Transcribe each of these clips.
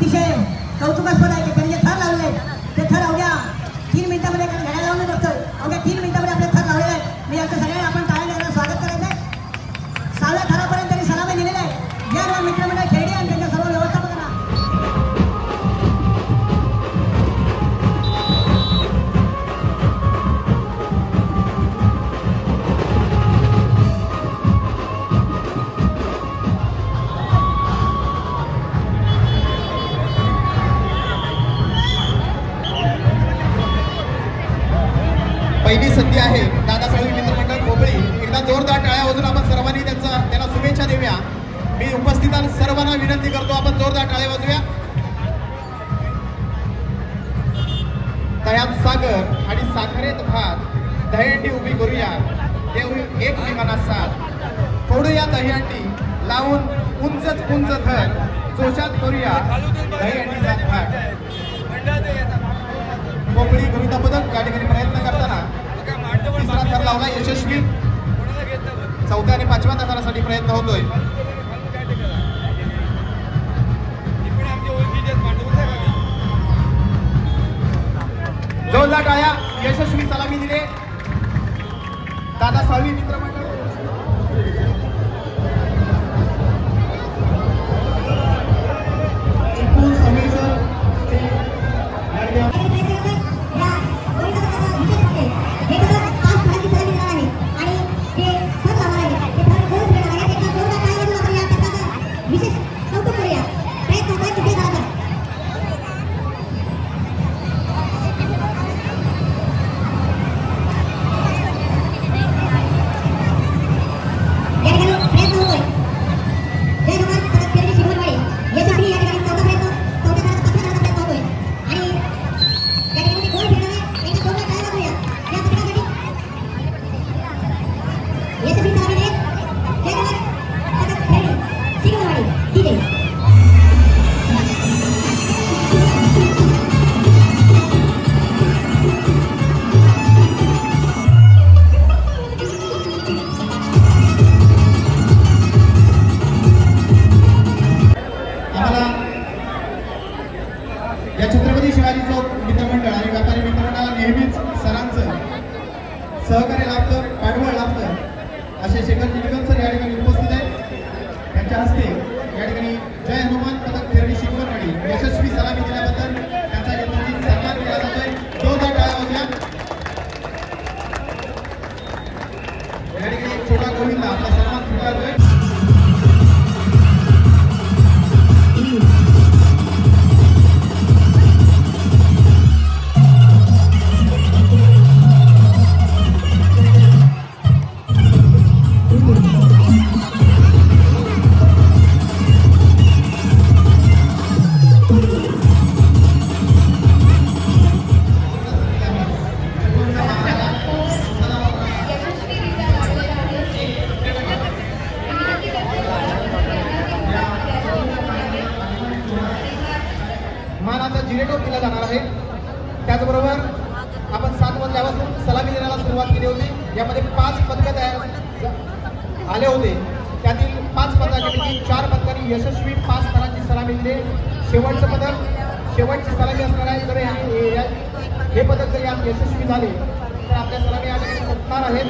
अतिशय कौतुकास्पद आहे की त्यांनी जे थर लावले ते थर अवघ्या 3 मिनिटांमध्ये घड्याळ लावून बघतोय. अवघ्या 3 मिनिटांमध्ये आपले थर लावलेले आहेत. मी यांचं सगळ्यांना आपण टाळ्या देण्याचं स्वागत करायचं आहे. 6व्या थरापर्यंत त्यांनी सलामी दिलेला आहे. या मित्रमंडळ खेळडी आणि त्यांच्या सर्व व्यवस्थापकांना पहिली संधी आहे दादा साळवी मित्रमंडळ कोपळी. एकदा जोरदार टाळ्या वाजून आपण सर्वांनी त्यांना शुभेच्छा देऊया. मी उपस्थितांना सर्वांना विनंती करतो आपण जोरदार टाळ्या वाजूया. तयात सागर आणि साखरेत भात दहीहंडी उभी करूया एक विमानात साथ फोडूया दहीहंडी लावून उंचच उंच थर जोशात करूया दहीहंडीचा थाट. कोकणी कविता पदक या ठिकाणी प्रयत्न करताना तिसरा थर लावला यशस्वी. 4थ्या आणि 5व्या थरासाठी प्रयत्न होतोय. जोरदार टाळ्या. यशस्वी सलामी दिले दादा साळवी मित्रमंडळ. सहकार्य लाभतं, पाठबळ लाभतं असे शेखर निलकम सर या ठिकाणी उपस्थित आहेत. त्यांच्या हस्ते या ठिकाणी जय हनुमान पदक फेरणी शिकवणवाडी यशस्वी सलामी दिल्याबद्दल त्यांचा यथोचित सन्मान केला जातोय. जोरदार टाळ्या वाजवा. या ठिकाणी छोटा गोविंद आपला सन्मान स्वीकारतोय. जिरेटो दिला जाणार आहे. त्याचबरोबर आपण 7 वाजल्यापासून सलामी देण्याला सुरुवात केली होती. यामध्ये 5 पदकं तयार आले होते. त्यातील 5 पदकांपैकी 4 पदकांनी यशस्वी 5 थरांची सलामी दिली. शेवटचं पदक शेवटची सलामी असणार आहे. जर हे पदक जर यात यशस्वी झाले तर आपल्या सलामी या ठिकाणी संपणार आहेत.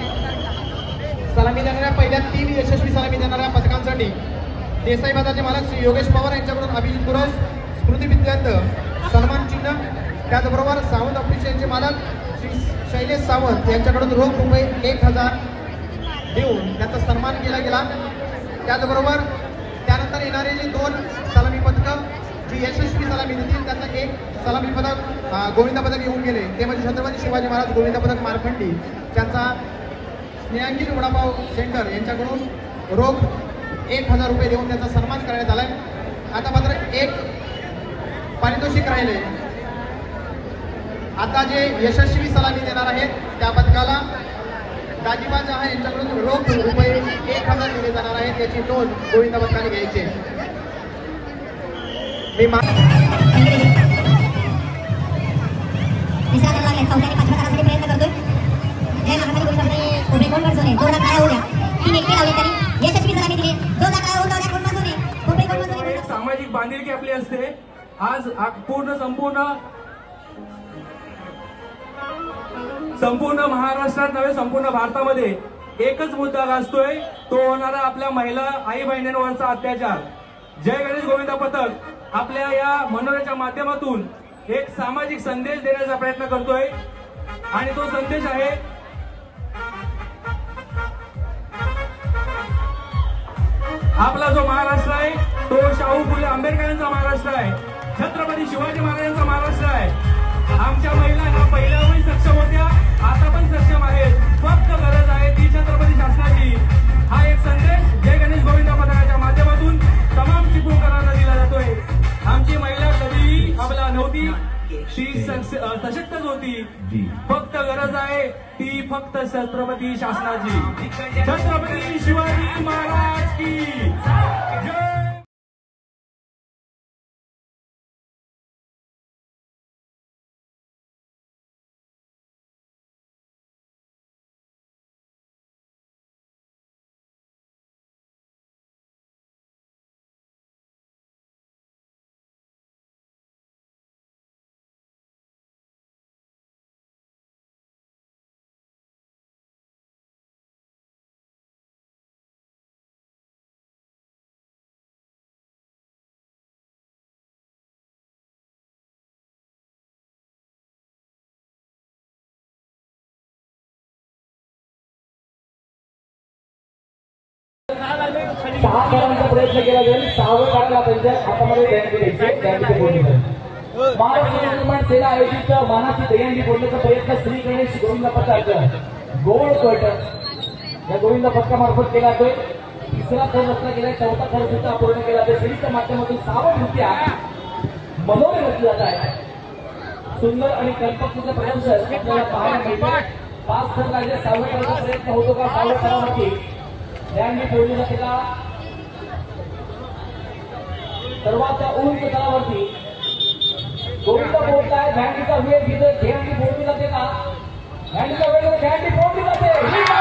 सलामी देणाऱ्या पहिल्या 3 यशस्वी सलामी देणाऱ्या पदकांसाठी देसाई बाजारचे मालक श्री योगेश पवार यांच्याकडून अभिजित पुरस स्मृती विद्यार्थ सन्मान चिन्ह. त्याचबरोबर सावंत ऑफिशियलचे मालक श्री शैलेश सावंत यांच्याकडून रोख रुपये 1000 देऊन त्यांचा सन्मान केला गेला. त्याचबरोबर त्यानंतर येणारे जे 2 सलामी पदकं जी यशस्वी सलामी देतील त्यांना 1 सलामी पदक गोविंदा पदक येऊन गेले. ते म्हणजे छत्रपती शिवाजी महाराज गोविंदा पदक मारखंडी त्यांचा स्नेहांगी वडापाव सेंटर यांच्याकडून रोख 1000 रुपये देऊन त्यांचा सन्मान करण्यात आलाय. आता मात्र 1 पारितोषिक राहिले. आता जे यशस्वी सलामी देणार आहेत त्या पदकाला दाजीबा जहा यांच्याकडून रोख रुपये 1000 दिले जाणार आहेत. याची नोंद गोविंदा पदकाने घ्यायची. सामाजिक बांधिलकी आपली असते आज संपूर्ण महाराष्ट्रात नव्हे संपूर्ण भारतामध्ये एकच मुद्दा गाजतोय, तो होणारा आपल्या महिला आई बहिणींवरचा अत्याचार. जय गणेश गोविंद पथक आपल्या या मनोऱ्याच्या माध्यमातून एक सामाजिक संदेश देण्याचा प्रयत्न करतोय आणि तो संदेश आहे आपला जो महाराष्ट्र आहे तो शाहू फुले आंबेडकरांचा महाराष्ट्र आहे, छत्रपती शिवाजी महाराजांचा महाराष्ट्र आहे. आमच्या महिला ह्या पहिल्यावरही सक्षम होत्या, आता पण सक्षम आहेत. फक्त गरज आहे ती छत्रपती शासनाची. हा एक संदेश जय गणेश गोविंद पथकाच्या माध्यमातून तमाम चिपळूणकरांना दिला जातोय. आमची महिला कधीही अबला नव्हती, ती सशक्तच होती. फक्त गरज आहे ती फक्त छत्रपती शासनाची. छत्रपती शिवाजी महाराज की जय. सहा करांचा प्रयत्न केला जाईल. 6वे करायला त्यांच्या हातामध्ये दहीहंडी फोडली जाईल. महाराष्ट्र निर्माण सेना आयोजित मानाची दहीहंडी फोडण्याचा प्रयत्न श्री गणेश गोविंद पथक गोड कोट या गोविंद पथकामार्फत केला जातोय. तिसरा खर्च रचना केला, चौथा खर्च सुद्धा पूर्ण केला जातो. श्रीच्या माध्यमातून सावधनृत्य मनोरे रचले जात आहे. सुंदर आणि कल्पकतेचं प्रदर्शन आपल्याला पाहायला मिळते. 5 थर लागले. 6व्या करायचा प्रयत्न होतो का? 6व्या थरावरती दहीहंडी फोडली जाते का? सर्वात उंच तळावरती गोविंद बोलताय. दहीहंडीचा वेळ घेतोय. दहीहंडी फोडली जाते का? दहीहंडीचा वेळ दहीहंडी फोडली जाते.